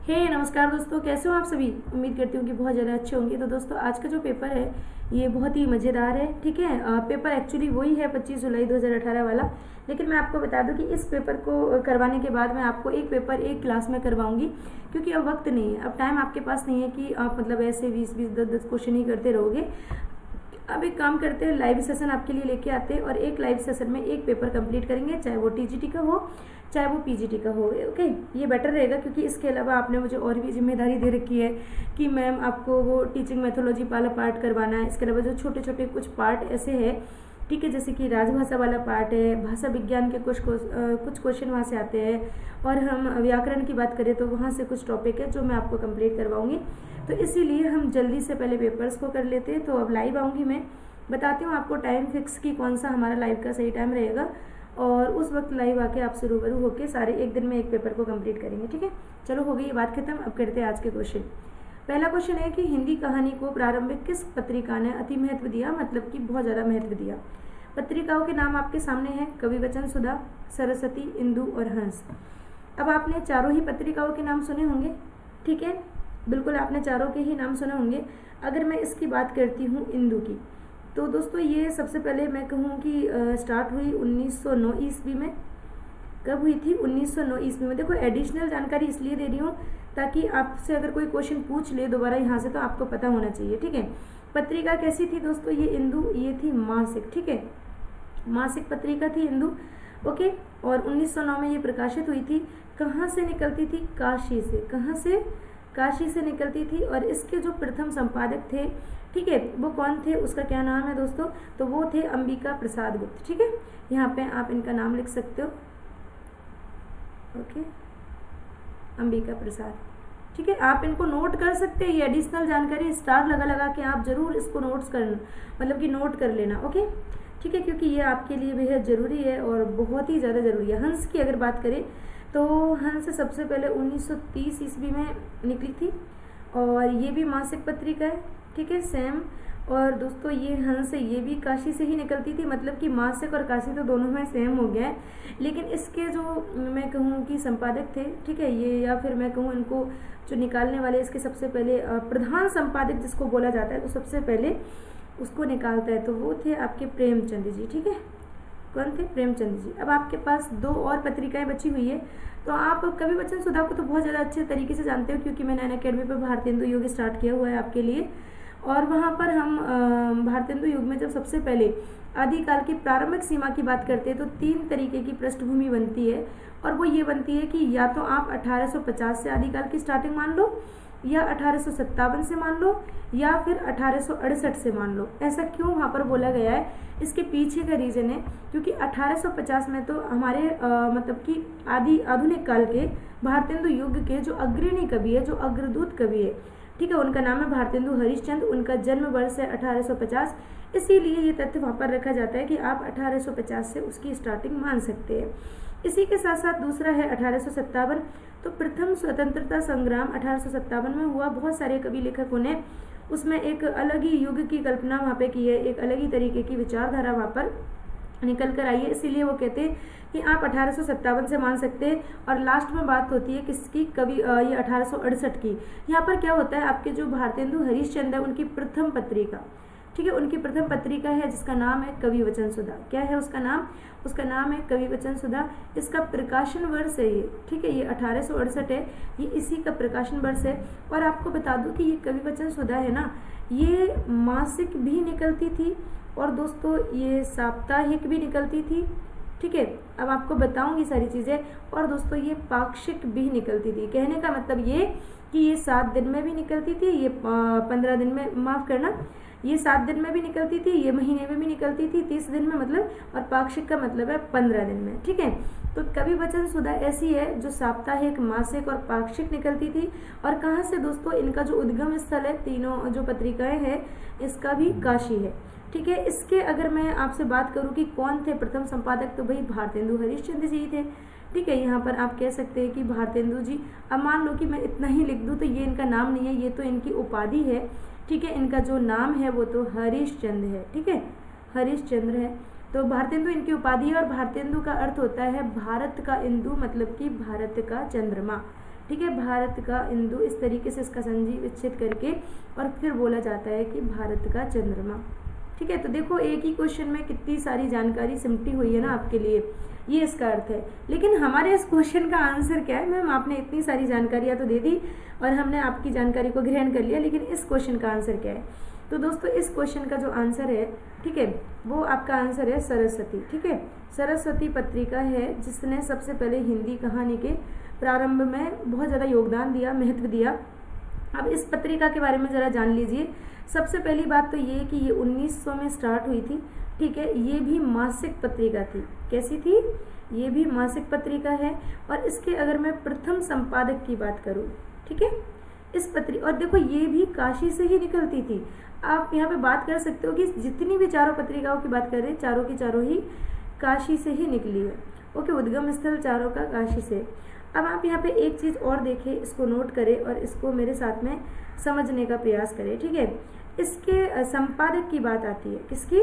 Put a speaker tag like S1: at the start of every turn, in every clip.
S1: नमस्कार दोस्तों, कैसे हो आप सभी। उम्मीद करती हूँ कि बहुत ज़्यादा अच्छे होंगे। तो दोस्तों आज का जो पेपर है ये बहुत ही मज़ेदार है। ठीक है, पेपर एक्चुअली वही है 25 जुलाई 2018 वाला, लेकिन मैं आपको बता दूं कि इस पेपर को करवाने के बाद मैं आपको एक पेपर एक क्लास में करवाऊंगी, क्योंकि अब वक्त नहीं है, अब टाइम आपके पास नहीं है कि आप मतलब ऐसे 20-20 10-10 क्वेश्चन ही करते रहोगे। अब एक काम करते हैं, लाइव सेशन आपके लिए लेके आते हैं और एक लाइव सेशन में एक पेपर कंप्लीट करेंगे, चाहे वो टीजीटी का हो चाहे वो पीजीटी का हो। ओके, ये बेटर रहेगा, क्योंकि इसके अलावा आपने मुझे और भी जिम्मेदारी दे रखी है कि मैम आपको वो टीचिंग मैथोलॉजी वाला पार्ट करवाना है। इसके अलावा जो छोटे छोटे कुछ पार्ट ऐसे हैं, ठीक है, जैसे कि राजभाषा वाला पार्ट है, भाषा विज्ञान के कुछ क्वेश्चन वहाँ से आते हैं, और हम व्याकरण की बात करें तो वहाँ से कुछ टॉपिक है जो मैं आपको कंप्लीट करवाऊंगी। तो इसीलिए हम जल्दी से पहले पेपर्स को कर लेते हैं। तो अब लाइव आऊँगी, मैं बताती हूँ आपको टाइम फिक्स की कौन सा हमारा लाइव का सही टाइम रहेगा, और उस वक्त लाइव आके आपसे रूबरू होकर सारे एक दिन में एक पेपर को कंप्लीट करेंगे। ठीक है, चलो हो गई ये बात खत्म। अब करते हैं आज के क्वेश्चन। पहला क्वेश्चन है कि हिंदी कहानी को प्रारंभिक किस पत्रिका ने अति महत्व दिया, मतलब कि बहुत ज़्यादा महत्व दिया। पत्रिकाओं के नाम आपके सामने हैं, कविवचन सुधा, सरस्वती, इंदु और हंस। अब आपने चारों ही पत्रिकाओं के नाम सुने होंगे, ठीक है, बिल्कुल आपने चारों के ही नाम सुने होंगे। अगर मैं इसकी बात करती हूँ इंदु की, तो दोस्तों ये सबसे पहले मैं कहूँ कि स्टार्ट हुई 1909 ईस्वी में। कब हुई थी? 1909 ईस्वी में। देखो एडिशनल जानकारी इसलिए दे रही हूँ ताकि आपसे अगर कोई क्वेश्चन पूछ ले दोबारा यहाँ से तो आपको पता होना चाहिए। ठीक है, पत्रिका कैसी थी दोस्तों? ये इंदु, ये थी मासिक। ठीक है, मासिक पत्रिका थी इंदु। ओके, और 1909 में ये प्रकाशित हुई थी। कहाँ से निकलती थी? काशी से। कहाँ से? काशी से निकलती थी। और इसके जो प्रथम संपादक थे, ठीक है, वो कौन थे, उसका क्या नाम है दोस्तों? तो वो थे अंबिका प्रसाद गुप्त। ठीक है, यहाँ पे आप इनका नाम लिख सकते हो। ओके, अंबिका प्रसाद। ठीक है, आप इनको नोट कर सकते हैं। ये एडिशनल जानकारी स्टार लगा लगा के आप जरूर इसको नोट्स कर, मतलब कि नोट कर लेना। ओके, ठीक है, क्योंकि ये आपके लिए बेहद ज़रूरी है और बहुत ही ज़्यादा ज़रूरी है। हंस की अगर बात करें तो हंस सबसे पहले 1930 ईस्वी में निकली थी, और ये भी मासिक पत्रिका है। ठीक है, सेम। और दोस्तों ये हंस है, ये भी काशी से ही निकलती थी, मतलब कि मासिक और काशी तो दोनों में सेम हो गया है। लेकिन इसके जो मैं कहूँ कि संपादक थे, ठीक है, ये या फिर मैं कहूँ इनको जो निकालने वाले, इसके सबसे पहले प्रधान संपादक जिसको बोला जाता है, तो सबसे पहले उसको निकालता है तो वो थे आपके प्रेमचंद जी। ठीक है, कौन थे? प्रेमचंद जी। अब आपके पास दो और पत्रिकाएं बची हुई है। तो आप कविवचन सुधा को तो बहुत ज़्यादा अच्छे तरीके से जानते हो, क्योंकि मैंने अनअकैडमी पर भारतेंदु युग स्टार्ट किया हुआ है आपके लिए। और वहाँ पर हम भारतेंदु युग में जब सबसे पहले आदिकाल की प्रारंभिक सीमा की बात करते हैं तो 3 तरीके की पृष्ठभूमि बनती है, और वो ये बनती है कि या तो आप 1850 से आदिकाल की स्टार्टिंग मान लो, या 1857 से मान लो, या फिर 1868 से मान लो। ऐसा क्यों वहाँ पर बोला गया है, इसके पीछे का रीज़न है क्योंकि 1850 में तो हमारे मतलब कि आधुनिक काल के भारतेंदु युग के जो अग्रणी कवि है, जो अग्रदूत कवि है, ठीक है, उनका नाम है भारतेंदु हरिश्चंद्र। उनका जन्म वर्ष है 1850, इसीलिए ये तथ्य वहाँ पर रखा जाता है कि आप 1850 से उसकी स्टार्टिंग मान सकते हैं। इसी के साथ साथ दूसरा है 1857। तो प्रथम स्वतंत्रता संग्राम 1857 में हुआ। बहुत सारे कवि लेखकों ने उसमें एक अलग ही युग की कल्पना वहाँ पे की है, एक अलग ही तरीके की विचारधारा वहाँ पर निकल कर आई है, इसीलिए वो कहते हैं कि आप 1857 से मान सकते हैं। और लास्ट में बात होती है किसकी? कवि ये 1868 की। यहाँ पर क्या होता है, आपके जो भारतेंदु हरिश्चंद्र है उनकी प्रथम पत्रिका, ठीक है, उनकी प्रथम पत्रिका है जिसका नाम है कविवचन सुधा। क्या है उसका नाम? उसका नाम है कविवचन सुधा। इसका प्रकाशन वर्ष है ये, ठीक है, ये 1868 है, ये इसी का प्रकाशन वर्ष है। और आपको बता दूं कि ये कविवचन सुधा है ना, ये मासिक भी निकलती थी और दोस्तों ये साप्ताहिक भी निकलती थी। ठीक है, अब आपको बताऊंगी सारी चीज़ें। और दोस्तों ये पाक्षिक भी निकलती थी। कहने का मतलब ये कि ये 7 दिन में भी निकलती थी, ये 15 दिन में, माफ़ करना, ये 7 दिन में भी निकलती थी, ये महीने में भी निकलती थी, 30 दिन में मतलब, और पाक्षिक का मतलब है 15 दिन में। ठीक है, तो कविवचन सुधा ऐसी है जो साप्ताहिक, मासिक और पाक्षिक निकलती थी। और कहाँ से दोस्तों? इनका जो उद्गम स्थल है, तीनों जो पत्रिकाएं हैं, इसका भी काशी है। ठीक है, इसके अगर मैं आपसे बात करूं कि कौन थे प्रथम संपादक, तो भाई भारतेंदु हरिश्चंद्र जी थे। ठीक है, यहाँ पर आप कह सकते हैं कि भारतेंदु जी। अब मान लो कि मैं इतना ही लिख दूं तो ये इनका नाम नहीं है, ये तो इनकी उपाधि है। ठीक है, इनका जो नाम है वो तो हरिश्चंद्र है। ठीक है, हरिश्चंद्र है। तो भारतेंदु इनकी उपाधि है, और भारतेंदु का अर्थ होता है भारत का इंदु, मतलब कि भारत का चंद्रमा। ठीक है, भारत का इंदु, इस तरीके से इसका संधि विच्छेद करके और फिर बोला जाता है कि भारत का चंद्रमा। ठीक है, तो देखो एक ही क्वेश्चन में कितनी सारी जानकारी सिमटी हुई है ना आपके लिए, ये इसका अर्थ है। लेकिन हमारे इस क्वेश्चन का आंसर क्या है? मैम आपने इतनी सारी जानकारियाँ तो दे दी और हमने आपकी जानकारी को ग्रहण कर लिया, लेकिन इस क्वेश्चन का आंसर क्या है? तो दोस्तों इस क्वेश्चन का जो आंसर है, ठीक है, वो आपका आंसर है सरस्वती। ठीक है, सरस्वती पत्रिका है जिसने सबसे पहले हिंदी कहानी के प्रारंभ में बहुत ज़्यादा योगदान दिया, महत्व दिया। अब इस पत्रिका के बारे में ज़रा जान लीजिए। सबसे पहली बात तो ये कि ये 1900 में स्टार्ट हुई थी। ठीक है, ये भी मासिक पत्रिका थी। कैसी थी? ये भी मासिक पत्रिका है। और इसके अगर मैं प्रथम संपादक की बात करूँ, ठीक है, इस पत्रिका, और देखो ये भी काशी से ही निकलती थी। आप यहाँ पे बात कर सकते हो कि जितनी भी चारों पत्रिकाओं की बात करें, चारों की चारों ही काशी से ही निकली है। ओके, उद्गम स्थल चारों का काशी से। अब आप यहाँ पे एक चीज़ और देखें, इसको नोट करें और इसको मेरे साथ में समझने का प्रयास करें। ठीक है, इसके संपादक की बात आती है। किसकी?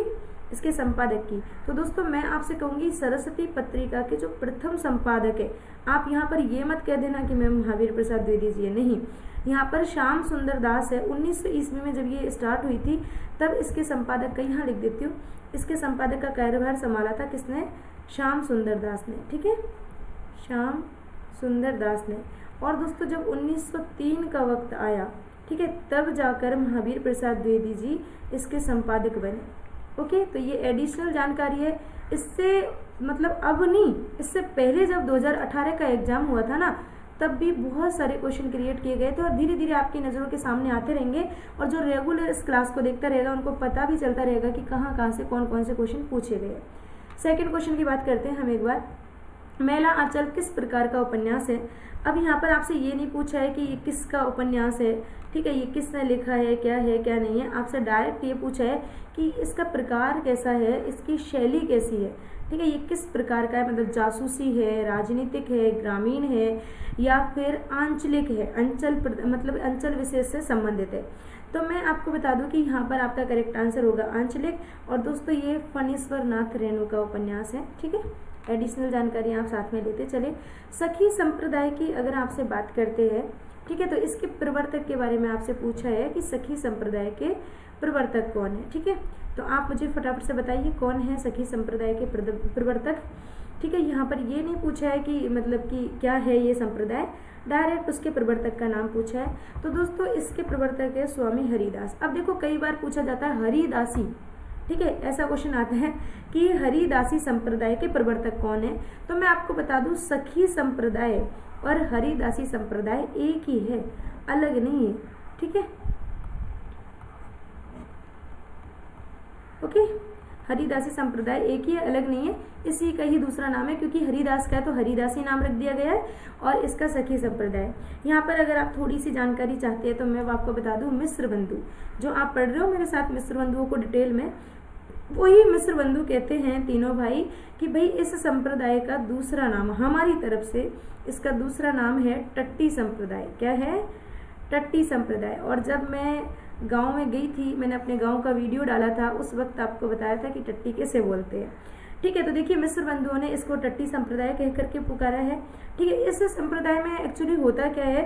S1: इसके संपादक की। तो दोस्तों मैं आपसे कहूँगी सरस्वती पत्रिका के जो प्रथम संपादक है, आप यहाँ पर ये मत कह देना कि मैम महावीर प्रसाद द्विवेदी जी है, नहीं, यहाँ पर श्याम सुंदर दास है। 1900 ईस्वी में जब ये स्टार्ट हुई थी तब इसके संपादक का, यहाँ लिख देती हूँ, इसके संपादक का कार्यभार संभाला था किसने? श्याम सुंदर दास ने। ठीक है, श्याम सुंदर दास ने। और दोस्तों जब 1903 का वक्त आया, ठीक है, तब जाकर महावीर प्रसाद द्विवेदी जी इसके संपादक बने। ओके, तो ये एडिशनल जानकारी है। इससे मतलब अब नहीं, इससे पहले जब 2018 का एग्जाम हुआ था ना, तब भी बहुत सारे क्वेश्चन क्रिएट किए गए थे और धीरे धीरे आपकी नज़रों के सामने आते रहेंगे। और जो रेगुलर इस क्लास को देखता रहेगा उनको पता भी चलता रहेगा कि कहाँ कहाँ से कौन कौन से क्वेश्चन पूछे गए। सेकेंड क्वेश्चन की बात करते हैं हम एक बार। मैला आंचल किस प्रकार का उपन्यास है? अब यहाँ पर आपसे ये नहीं पूछा है कि ये किसका उपन्यास है, ठीक है, ये किसने लिखा है क्या नहीं है। आपसे डायरेक्ट ये पूछा है कि इसका प्रकार कैसा है, इसकी शैली कैसी है। ठीक है, ये किस प्रकार का है, मतलब जासूसी है, राजनीतिक है, ग्रामीण है, या फिर आंचलिक है, मतलब अंचल विशेष से संबंधित है। तो मैं आपको बता दूं कि यहाँ पर आपका करेक्ट आंसर होगा आंचलिक। और दोस्तों ये फणीश्वर नाथ रेणु का उपन्यास है। ठीक है, एडिशनल जानकारी आप साथ में लेते चले। सखी संप्रदाय की अगर आपसे बात करते हैं, ठीक है, तो इसके प्रवर्तक के बारे में आपसे पूछा है कि सखी संप्रदाय के प्रवर्तक कौन है। ठीक है, तो आप मुझे फटाफट से बताइए कौन है सखी संप्रदाय के प्रवर्तक। ठीक है, यहाँ पर ये नहीं पूछा है कि मतलब कि क्या है ये संप्रदाय, डायरेक्ट उसके प्रवर्तक का नाम पूछा है। तो दोस्तों इसके प्रवर्तक है स्वामी हरिदास। अब देखो कई बार पूछा जाता है हरिदासी, ठीक है, ऐसा क्वेश्चन आता है कि हरिदासी संप्रदाय के प्रवर्तक कौन है। तो मैं आपको बता दूं सखी संप्रदाय और हरिदासी संप्रदाय एक ही है, अलग नहीं है। ठीक है, ओके, हरिदासी संप्रदाय एक ही है, अलग नहीं है, इसी का ही दूसरा नाम है, क्योंकि हरिदास का है तो हरिदासी नाम रख दिया गया है, और इसका सखी संप्रदाय। यहाँ पर अगर आप थोड़ी सी जानकारी चाहते हैं तो मैं आपको बता दूं मिश्र बंधु, जो आप पढ़ रहे हो मेरे साथ मिश्र बंधुओं को डिटेल में, वही मिश्र बंधु कहते हैं तीनों भाई कि भाई इस संप्रदाय का दूसरा नाम हमारी तरफ से, इसका दूसरा नाम है टट्टी संप्रदाय। क्या है? टट्टी संप्रदाय। और जब मैं गांव में गई थी, मैंने अपने गांव का वीडियो डाला था, उस वक्त आपको बताया था कि टट्टी कैसे बोलते हैं। ठीक है, तो देखिए मिश्र बंधुओं ने इसको टट्टी संप्रदाय कह करके पुकारा है। ठीक है, इस संप्रदाय में एक्चुअली होता क्या है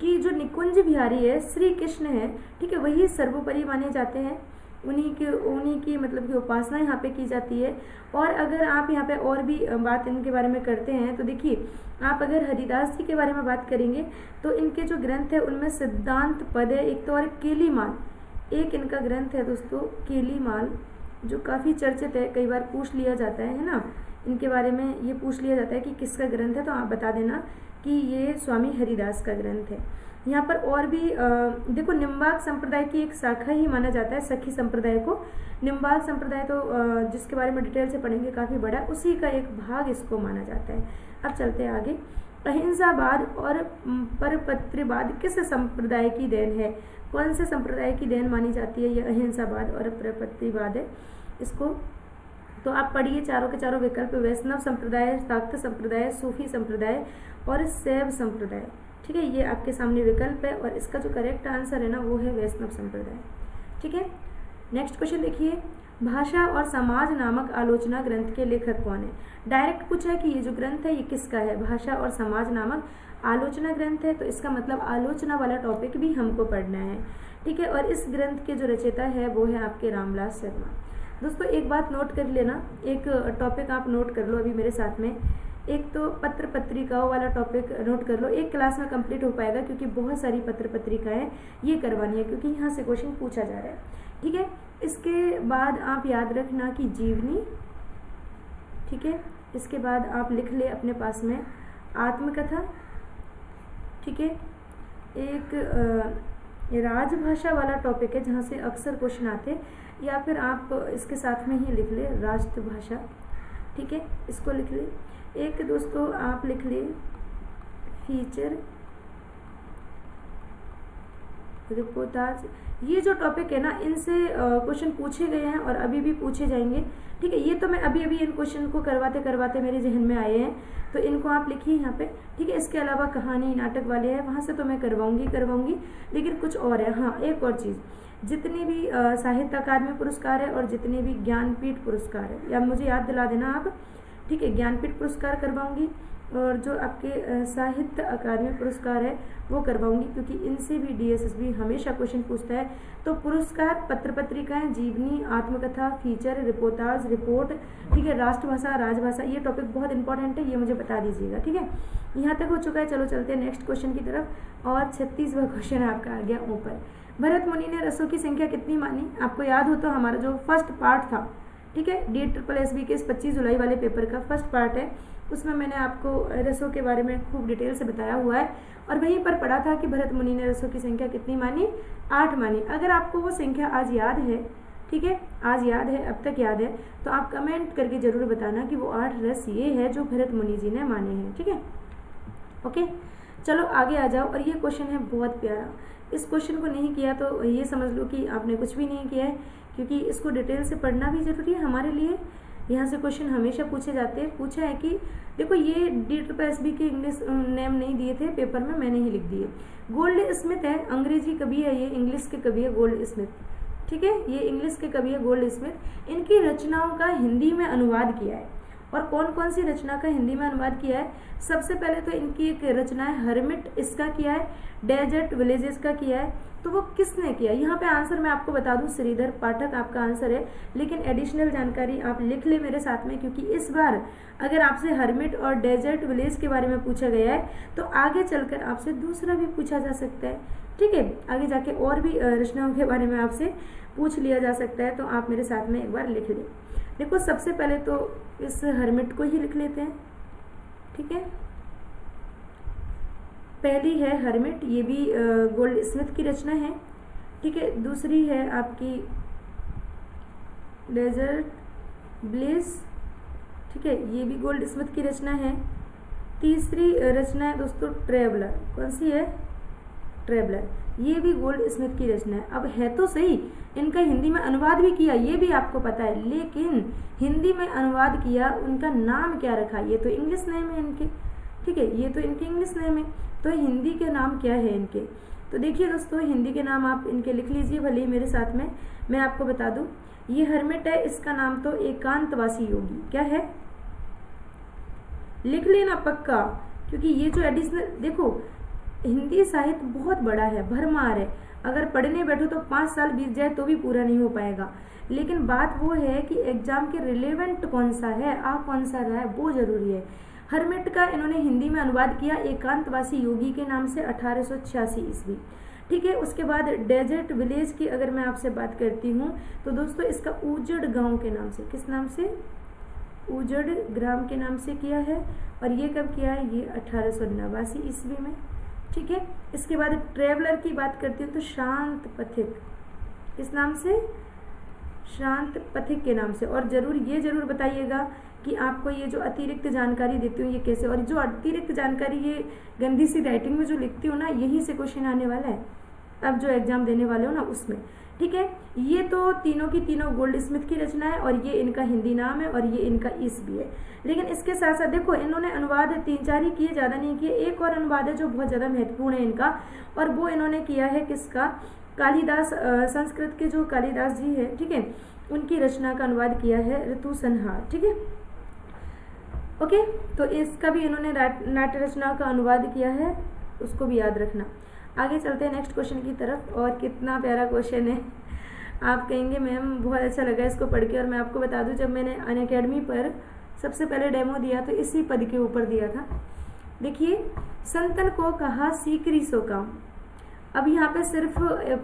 S1: कि जो निकुंज बिहारी है, श्री कृष्ण है, ठीक है, वही सर्वोपरि माने जाते हैं, उन्हीं की मतलब की उपासना यहाँ पे की जाती है। और अगर आप यहाँ पे और भी बात इनके बारे में करते हैं तो देखिए, आप अगर हरिदास जी के बारे में बात करेंगे तो इनके जो ग्रंथ है उनमें सिद्धांत पद है एक तो, और केलीमाल एक इनका ग्रंथ है दोस्तों, केलीमाल, जो काफ़ी चर्चित है, कई बार पूछ लिया जाता है ना इनके बारे में, ये पूछ लिया जाता है कि किसका ग्रंथ है, तो आप बता देना कि ये स्वामी हरिदास का ग्रंथ है। यहाँ पर और भी देखो, निम्बार्क संप्रदाय की एक शाखा ही माना जाता है सखी संप्रदाय को। निम्बार्क संप्रदाय तो जिसके बारे में डिटेल से पढ़ेंगे काफ़ी बड़ा, उसी का एक भाग इसको माना जाता है। अब चलते हैं आगे। अहिंसावाद और परपत्रिवाद किस संप्रदाय की देन है? कौन से संप्रदाय की देन मानी जाती है ये अहिंसावाद और परपत्रिवाद है इसको? तो आप पढ़िए चारों के चारों विकल्प, वैष्णव संप्रदाय, शाक्त संप्रदाय, सूफी संप्रदाय और शैव संप्रदाय। ठीक है, ये आपके सामने विकल्प है, और इसका जो करेक्ट आंसर है ना वो है वैष्णव संप्रदाय। ठीक है, नेक्स्ट क्वेश्चन देखिए, भाषा और समाज नामक आलोचना ग्रंथ के लेखक कौन है? डायरेक्ट पूछा है कि ये जो ग्रंथ है ये किसका है, भाषा और समाज नामक आलोचना ग्रंथ है, तो इसका मतलब आलोचना वाला टॉपिक भी हमको पढ़ना है, ठीक है। और इस ग्रंथ के जो रचयिता है वो है आपके रामविलास शर्मा। दोस्तों एक बात नोट कर लेना, एक टॉपिक आप नोट कर लो अभी मेरे साथ में। एक तो पत्र पत्रिकाओं वाला टॉपिक नोट कर लो, एक क्लास में कंप्लीट हो पाएगा क्योंकि बहुत सारी पत्र पत्रिकाएं ये करवानी है, क्योंकि यहाँ से क्वेश्चन पूछा जा रहा है, ठीक है। इसके बाद आप याद रखना कि जीवनी, ठीक है। इसके बाद आप लिख ले अपने पास में आत्मकथा, ठीक है। एक राजभाषा वाला टॉपिक है जहाँ से अक्सर क्वेश्चन आते, या फिर आप इसके साथ में ही लिख ले राष्ट्रभाषा, ठीक है, इसको लिख ले। एक दोस्तों आप लिख ले फीचर रिपोर्टाज। ये जो टॉपिक है ना, इनसे क्वेश्चन पूछे गए हैं और अभी भी पूछे जाएंगे, ठीक है। ये तो मैं अभी अभी इन क्वेश्चन को करवाते करवाते मेरे जहन में आए हैं, तो इनको आप लिखिए यहाँ पे, ठीक है। इसके अलावा कहानी नाटक वाले हैं, वहाँ से तो मैं करवाऊंगी, लेकिन कुछ और है। हाँ, एक और चीज़, जितने भी साहित्य अकादमी पुरस्कार है और जितने भी ज्ञानपीठ पुरस्कार है, या मुझे याद दिला देना आप, ठीक है। ज्ञानपीठ पुरस्कार करवाऊंगी और जो आपके साहित्य अकादमी पुरस्कार है वो करवाऊंगी, क्योंकि इनसे भी डीएसएसबी हमेशा क्वेश्चन पूछता है। तो पुरस्कार, पत्र पत्रिकाएं, जीवनी, आत्मकथा, फीचर, रिपोर्टाज, रिपोर्ट, ठीक है, राष्ट्रभाषा, राजभाषा, ये टॉपिक बहुत इंपॉर्टेंट है, ये मुझे बता दीजिएगा, ठीक है। यहाँ तक हो चुका है, चलो चलते हैं नेक्स्ट क्वेश्चन की तरफ। और 36वां क्वेश्चन आपका आ गया ऊपर। भरत मुनि ने रसों की संख्या कितनी मानी? आपको याद हो तो हमारा जो फर्स्ट पार्ट था, ठीक है, DSSB के इस 25 जुलाई वाले पेपर का फर्स्ट पार्ट है, उसमें मैंने आपको रसों के बारे में खूब डिटेल से बताया हुआ है, और वहीं पर पढ़ा था कि भरत मुनि ने रसों की संख्या कितनी मानी? 8 मानी। अगर आपको वो संख्या आज याद है, ठीक है, आज याद है, अब तक याद है, तो आप कमेंट करके जरूर बताना कि वो 8 रस ये है जो भरत मुनि जी ने माने हैं, ठीक है। ओके, चलो आगे आ जाओ। और ये क्वेश्चन है बहुत प्यारा, इस क्वेश्चन को नहीं किया तो ये समझ लो कि आपने कुछ भी नहीं किया है, क्योंकि इसको डिटेल से पढ़ना भी जरूरी है हमारे लिए। यहाँ से क्वेश्चन हमेशा पूछे जाते हैं। पूछा है कि देखो, ये DSSB के इंग्लिश नेम नहीं दिए थे पेपर में, मैंने ही लिख दिए। गोल्ड स्मिथ है, अंग्रेजी कवि है, ये इंग्लिश के कवि है गोल्ड स्मिथ, ठीक है, ये इंग्लिश के कवि है गोल्ड स्मिथ। इनकी रचनाओं का हिंदी में अनुवाद किया है, और कौन कौन सी रचना का हिंदी में अनुवाद किया है? सबसे पहले तो इनकी एक रचना है हर्मिट, इसका किया है, डेजर्ट विलेजेस का किया है। तो वो किसने किया? यहाँ पे आंसर मैं आपको बता दूं, श्रीधर पाठक आपका आंसर है, लेकिन एडिशनल जानकारी आप लिख ले मेरे साथ में, क्योंकि इस बार अगर आपसे हर्मिट और डेजर्ट विलेज के बारे में पूछा गया है तो आगे चलकर आपसे दूसरा भी पूछा जा सकता है, ठीक है। आगे जाके और भी रचनाओं के बारे में आपसे पूछ लिया जा सकता है, तो आप मेरे साथ में एक बार लिख लें। देखो, सबसे पहले तो इस हर्मिट को ही लिख लेते हैं, ठीक है। पहली है हर्मिट, ये भी गोल्ड स्मिथ की रचना है, ठीक है। दूसरी है आपकी डेजर्ट ब्लेज, ठीक है, ये भी गोल्ड स्मिथ की रचना है। तीसरी रचना है दोस्तों ट्रेवलर, कौन सी है? ट्रेवलर, ये भी गोल्ड स्मिथ की रचना है। अब है तो सही, इनका हिंदी में अनुवाद भी किया, ये भी आपको पता है, लेकिन हिंदी में अनुवाद किया, उनका नाम क्या रखा? ये तो इंग्लिश नेम है इनके, ठीक है, ये तो इनके इंग्लिश नेम है, तो हिंदी के नाम क्या है इनके? तो देखिए दोस्तों, हिंदी के नाम आप इनके लिख लीजिए भले ही मेरे साथ में। मैं आपको बता दूं, ये हर्मिट है, इसका नाम तो एकांतवासी योगी, क्या है? लिख लेना पक्का, क्योंकि ये जो एडिशनल, देखो हिंदी साहित्य बहुत बड़ा है, भरमार है, अगर पढ़ने बैठो तो 5 साल बीत जाए तो भी पूरा नहीं हो पाएगा। लेकिन बात वो है कि एग्जाम के रिलेवेंट कौन सा है, कौन सा रहा है, वो जरूरी है। हर्मिट का इन्होंने हिंदी में अनुवाद किया एकांतवासी योगी के नाम से 1886 ईस्वी, ठीक है। उसके बाद डेजर्ट विलेज की अगर मैं आपसे बात करती हूँ तो दोस्तों इसका उजड़ गांव के नाम से, किस नाम से? उजड़ ग्राम के नाम से किया है, और ये कब किया है? ये 1889 ईस्वी में, ठीक है। इसके बाद ट्रेवलर की बात करती हूँ तो शांत पथिक, किस नाम से? शांत पथिक के नाम से। और जरूर ये जरूर बताइएगा कि आपको ये जो अतिरिक्त जानकारी देती हूँ ये कैसे, और जो अतिरिक्त जानकारी ये गंदी सी राइटिंग में जो लिखती हूँ ना, यहीं से क्वेश्चन आने वाला है अब जो एग्जाम देने वाले हो ना उसमें, ठीक है। ये तो तीनों की तीनों गोल्ड स्मिथ की रचना है, और ये इनका हिंदी नाम है, और ये इनका ईस्वी है। लेकिन इसके साथ साथ देखो, इन्होंने अनुवाद 3-4 ही किए, ज़्यादा नहीं किए। एक और अनुवाद है जो बहुत ज़्यादा महत्वपूर्ण है इनका, और वो इन्होंने किया है किसका? कालिदास, संस्कृत के जो कालिदास जी है, ठीक है, उनकी रचना का अनुवाद किया है ऋतु संहार, ठीक है। ओके, तो इसका भी इन्होंने नाट्य रचना का अनुवाद किया है, उसको भी याद रखना। आगे चलते हैं नेक्स्ट क्वेश्चन की तरफ। और कितना प्यारा क्वेश्चन है, आप कहेंगे मैम बहुत अच्छा लगा इसको पढ़ के। और मैं आपको बता दूं, जब मैंने अनअकैडमी पर सबसे पहले डेमो दिया तो इसी पद के ऊपर दिया था। देखिए, संतन को कहा सीकरी सो काम। अब यहाँ पे सिर्फ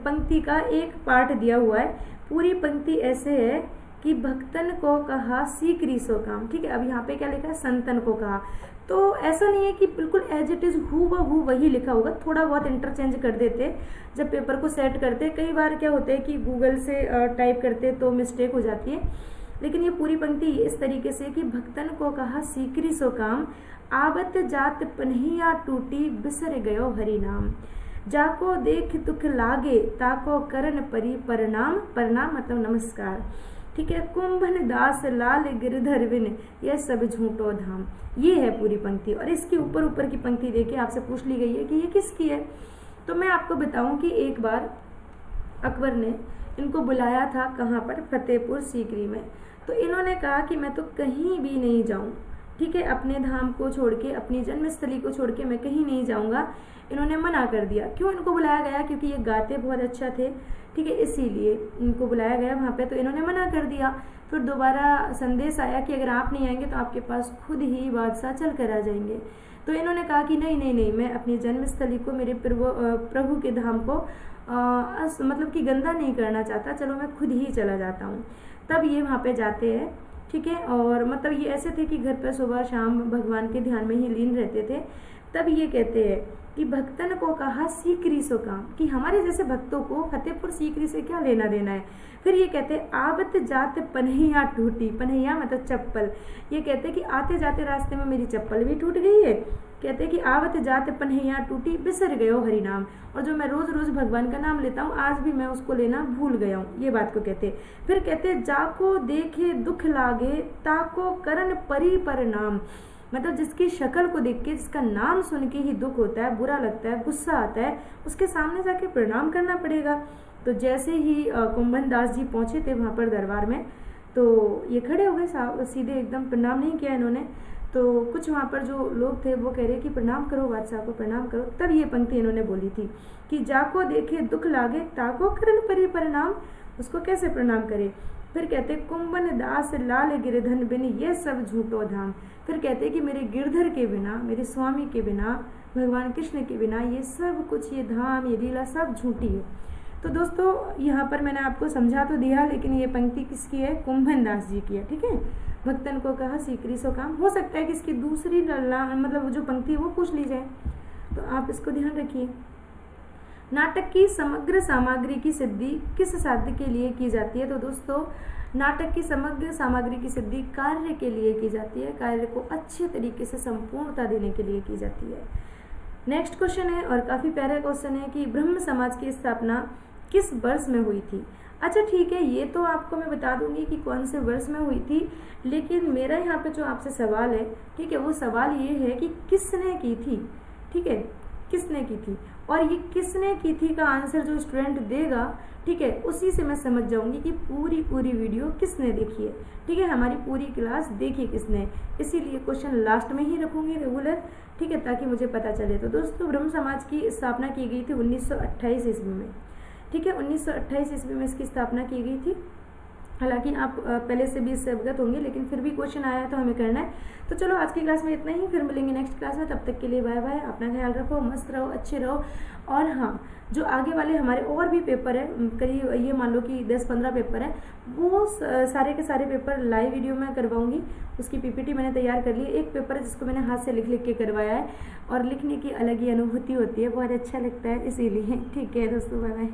S1: पंक्ति का एक पार्ट दिया हुआ है, पूरी पंक्ति ऐसे है कि भक्तन को कहा सीकरी सो काम। ठीक है, अब यहाँ पे क्या लिखा है, संतन को कहा। तो ऐसा नहीं है कि बिल्कुल एज इट इज हूबहू वही लिखा होगा, थोड़ा बहुत इंटरचेंज कर देते जब पेपर को सेट करते। कई बार क्या होता है कि गूगल से टाइप करते तो मिस्टेक हो जाती है, लेकिन ये पूरी पंक्ति इस तरीके से कि भक्तन को कहा सीकरी सो काम, आवत जात पन्हिया टूटी बिसर गयो हरि नाम, जाको देख दुख लागे ताको करन परी प्रणाम। प्रणाम मतलब नमस्कार। ठीक है, कुंभन दास लाल गिरधर विन यह सब झूठो धाम। ये है पूरी पंक्ति। और इसके ऊपर ऊपर की पंक्ति देखिए, आपसे पूछ ली गई है कि ये किसकी है। तो मैं आपको बताऊं कि एक बार अकबर ने इनको बुलाया था, कहाँ पर, फतेहपुर सीकरी में। तो इन्होंने कहा कि मैं तो कहीं भी नहीं जाऊं, ठीक है, अपने धाम को छोड़ के, अपनी जन्मस्थली को छोड़ के मैं कहीं नहीं जाऊंगा। इन्होंने मना कर दिया। क्यों इनको बुलाया गया, क्योंकि ये गाते बहुत अच्छा थे, ठीक है, इसीलिए इनको बुलाया गया वहाँ पे। तो इन्होंने मना कर दिया। फिर दोबारा संदेश आया कि अगर आप नहीं आएंगे तो आपके पास खुद ही बादशाह चल कर आ जाएंगे। तो इन्होंने कहा कि नहीं नहीं नहीं, मैं अपनी जन्मस्थली को, मेरे प्रभु के धाम को मतलब कि गंदा नहीं करना चाहता, चलो मैं खुद ही चला जाता हूँ। तब ये वहाँ पे जाते हैं, ठीक है। और मतलब ये ऐसे थे कि घर पर सुबह शाम भगवान के ध्यान में ही लीन रहते थे। तब ये कहते हैं कि भक्तन को कहा सीकरी सो काम, कि हमारे जैसे भक्तों को फतेहपुर सीकरी से क्या लेना देना है। फिर ये कहते हैं आवत जात पन्हिया टूटी, पन्हिया मतलब चप्पल। ये कहते हैं कि आते जाते रास्ते में मेरी चप्पल भी टूट गई है। कहते हैं कि आवत जात पन्हिया टूटी बिसर गयो हरि नाम, और जो मैं रोज रोज भगवान का नाम लेता हूँ आज भी मैं उसको लेना भूल गया हूँ, ये बात को कहते। फिर कहते जाको देखे दुख लागे ताको करन परी पर नाम, मतलब जिसकी शक्ल को देख के, जिसका नाम सुन के ही दुख होता है, बुरा लगता है, गुस्सा आता है, उसके सामने जाके प्रणाम करना पड़ेगा। तो जैसे ही कुंभन दास जी पहुंचे थे वहाँ पर दरबार में, तो ये खड़े हो गए सीधे, एकदम प्रणाम नहीं किया इन्होंने। तो कुछ वहाँ पर जो लोग थे वो कह रहे कि प्रणाम करो बादशाह को, प्रणाम करो। तब ये पंक्ति इन्होंने बोली थी कि जाको देखे दुख लागे ताको करन परी प्रणाम, उसको कैसे प्रणाम करे। फिर कहते कुंभन दास लाल गिरधन बिन ये सब झूठो धाम। फिर कहते कि मेरे गिरधर के बिना, मेरे स्वामी के बिना, भगवान कृष्ण के बिना ये सब कुछ, ये धाम, ये लीला सब झूठी है। तो दोस्तों यहाँ पर मैंने आपको समझा तो दिया, लेकिन ये पंक्ति किसकी है, कुंभन दास जी की है, ठीक है। भक्तन को कहा सीकरी सो काम। हो सकता है कि इसकी दूसरी मतलब जो पंक्ति है वो पूछ ली जाए, तो आप इसको ध्यान रखिए। नाटक की समग्र सामग्री की सिद्धि किस साध्य के लिए की जाती है। तो दोस्तों नाटक की समग्र सामग्री की सिद्धि कार्य के लिए की जाती है, कार्य को अच्छे तरीके से संपूर्णता देने के लिए की जाती है। नेक्स्ट क्वेश्चन है, और काफ़ी प्यारा क्वेश्चन है कि ब्रह्म समाज की स्थापना किस वर्ष में हुई थी। अच्छा ठीक है, ये तो आपको मैं बता दूंगी कि कौन से वर्ष में हुई थी, लेकिन मेरा यहाँ पे जो आपसे सवाल है, ठीक है, वो सवाल ये है कि किसने की थी, ठीक है, किसने की थी। और ये किसने की थी का आंसर जो स्टूडेंट देगा, ठीक है, उसी से मैं समझ जाऊंगी कि पूरी वीडियो किसने देखी है, ठीक है, हमारी पूरी क्लास देखी किसने। इसीलिए क्वेश्चन लास्ट में ही रखूंगी रेगुलर, ठीक है, ताकि मुझे पता चले। तो दोस्तों ब्रह्म समाज की स्थापना की गई थी 1928 ईस्वी में, ठीक है, 1928 ईस्वी में इसकी स्थापना की गई थी। हालांकि आप पहले से भी इससे अवगत होंगे, लेकिन फिर भी क्वेश्चन आया है तो हमें करना है। तो चलो आज की क्लास में इतना ही, फिर मिलेंगे नेक्स्ट क्लास में। तब तक के लिए बाय बाय, अपना ख्याल रखो, मस्त रहो, अच्छे रहो। और हाँ, जो आगे वाले हमारे और भी पेपर है, करीब ये मान लो कि 10-15 पेपर है, वो सारे के सारे पेपर लाइव वीडियो में करवाऊंगी। उसकी पीपीटी मैंने तैयार कर ली। एक पेपर है जिसको मैंने हाथ से लिख के करवाया है, और लिखने की अलग ही अनुभूति होती है, बहुत अच्छा लगता है, इसीलिए। ठीक है दोस्तों, बाय बाय।